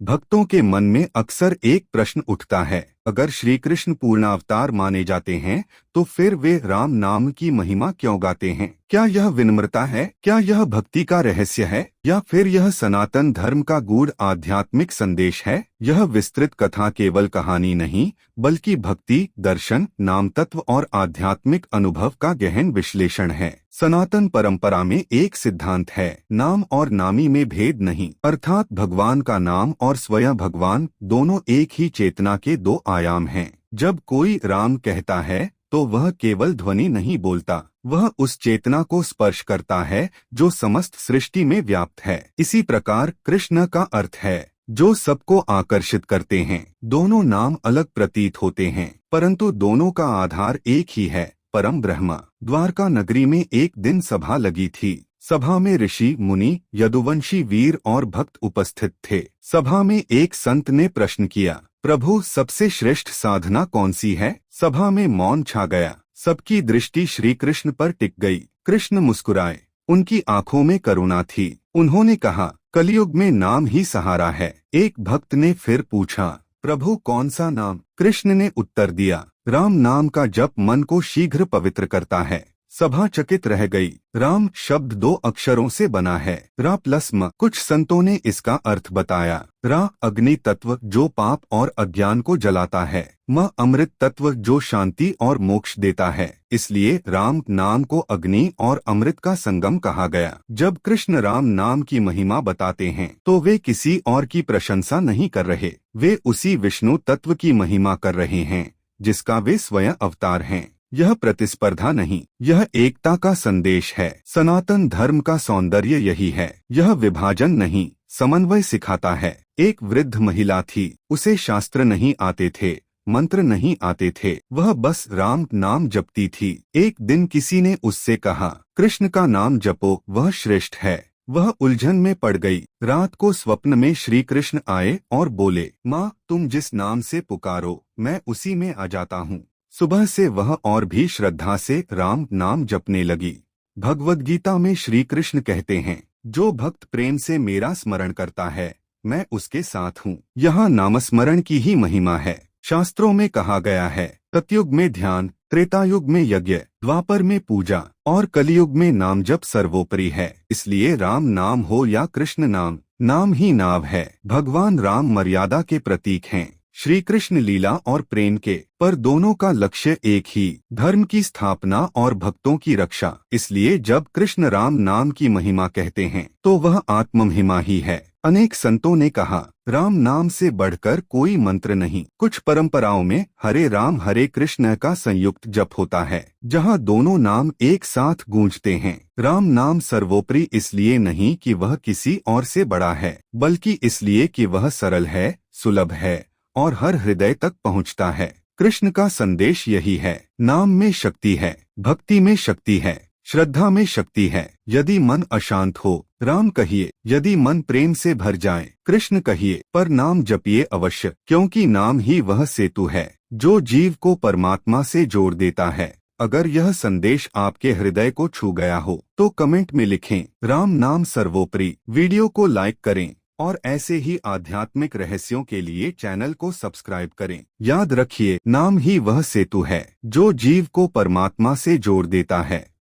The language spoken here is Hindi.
भक्तों के मन में अक्सर एक प्रश्न उठता है, अगर श्री कृष्ण पूर्णावतार माने जाते हैं तो फिर वे राम नाम की महिमा क्यों गाते हैं? क्या यह विनम्रता है? क्या यह भक्ति का रहस्य है? या फिर यह सनातन धर्म का गूढ़ आध्यात्मिक संदेश है? यह विस्तृत कथा केवल कहानी नहीं, बल्कि भक्ति, दर्शन, नाम तत्व और आध्यात्मिक अनुभव का गहन विश्लेषण है। सनातन परंपरा में एक सिद्धांत है, नाम और नामी में भेद नहीं, अर्थात भगवान का नाम और स्वयं भगवान दोनों एक ही चेतना के दो आयाम हैं। जब कोई राम कहता है तो वह केवल ध्वनि नहीं बोलता, वह उस चेतना को स्पर्श करता है जो समस्त सृष्टि में व्याप्त है। इसी प्रकार कृष्ण का अर्थ है जो सबको आकर्षित करते हैं। दोनों नाम अलग प्रतीत होते हैं, परंतु दोनों का आधार एक ही है, परम ब्रह्म। द्वारका नगरी में एक दिन सभा लगी थी। सभा में ऋषि, मुनि, यदुवंशी, वीर और भक्त उपस्थित थे। सभा में एक संत ने प्रश्न किया, प्रभु, सबसे श्रेष्ठ साधना कौन सी है? सभा में मौन छा गया। सबकी दृष्टि श्री कृष्ण पर टिक गई। कृष्ण मुस्कुराए, उनकी आंखों में करुणा थी। उन्होंने कहा, कलयुग में नाम ही सहारा है। एक भक्त ने फिर पूछा, प्रभु, कौन सा नाम? कृष्ण ने उत्तर दिया, राम नाम का जप मन को शीघ्र पवित्र करता है। सभा चकित रह गई। राम शब्द दो अक्षरों से बना है, रा प्लस म। कुछ संतों ने इसका अर्थ बताया, रा अग्नि तत्व जो पाप और अज्ञान को जलाता है, म अमृत तत्व जो शांति और मोक्ष देता है। इसलिए राम नाम को अग्नि और अमृत का संगम कहा गया। जब कृष्ण राम नाम की महिमा बताते हैं तो वे किसी और की प्रशंसा नहीं कर रहे, वे उसी विष्णु तत्व की महिमा कर रहे हैं जिसका वे स्वयं अवतार हैं। यह प्रतिस्पर्धा नहीं, यह एकता का संदेश है। सनातन धर्म का सौंदर्य यही है, यह विभाजन नहीं, समन्वय सिखाता है। एक वृद्ध महिला थी, उसे शास्त्र नहीं आते थे, मंत्र नहीं आते थे, वह बस राम नाम जपती थी। एक दिन किसी ने उससे कहा, कृष्ण का नाम जपो, वह श्रेष्ठ है। वह उलझन में पड़ गई। रात को स्वप्न में श्री कृष्ण आए और बोले, माँ, तुम जिस नाम से पुकारो मैं उसी में आ जाता हूँ। सुबह से वह और भी श्रद्धा से राम नाम जपने लगी। भगवद गीता में श्री कृष्ण कहते हैं, जो भक्त प्रेम से मेरा स्मरण करता है मैं उसके साथ हूँ। यहाँ नामस्मरण की ही महिमा है। शास्त्रों में कहा गया है, सतयुग में ध्यान, त्रेतायुग में यज्ञ, द्वापर में पूजा और कलियुग में नाम जप सर्वोपरि है। इसलिए राम नाम हो या कृष्ण नाम, नाम ही नाव है। भगवान राम मर्यादा के प्रतीक हैं, श्री कृष्ण लीला और प्रेम के, पर दोनों का लक्ष्य एक ही, धर्म की स्थापना और भक्तों की रक्षा। इसलिए जब कृष्ण राम नाम की महिमा कहते हैं तो वह आत्म महिमा ही है। अनेक संतों ने कहा, राम नाम से बढ़कर कोई मंत्र नहीं। कुछ परंपराओं में हरे राम हरे कृष्ण का संयुक्त जप होता है, जहां दोनों नाम एक साथ गूंजते हैं। राम नाम सर्वोपरि इसलिए नहीं कि वह किसी और से बड़ा है, बल्कि इसलिए कि वह सरल है, सुलभ है और हर हृदय तक पहुंचता है। कृष्ण का संदेश यही है, नाम में शक्ति है, भक्ति में शक्ति है, श्रद्धा में शक्ति है। यदि मन अशांत हो, राम कहिए, यदि मन प्रेम से भर जाए, कृष्ण कहिए, पर नाम जपिए अवश्य, क्योंकि नाम ही वह सेतु है जो जीव को परमात्मा से जोड़ देता है। अगर यह संदेश आपके हृदय को छू गया हो तो कमेंट में लिखें, राम नाम सर्वोपरि। वीडियो को लाइक करें और ऐसे ही आध्यात्मिक रहस्यों के लिए चैनल को सब्सक्राइब करें। याद रखिए, नाम ही वह सेतु है जो जीव को परमात्मा से जोड़ देता है।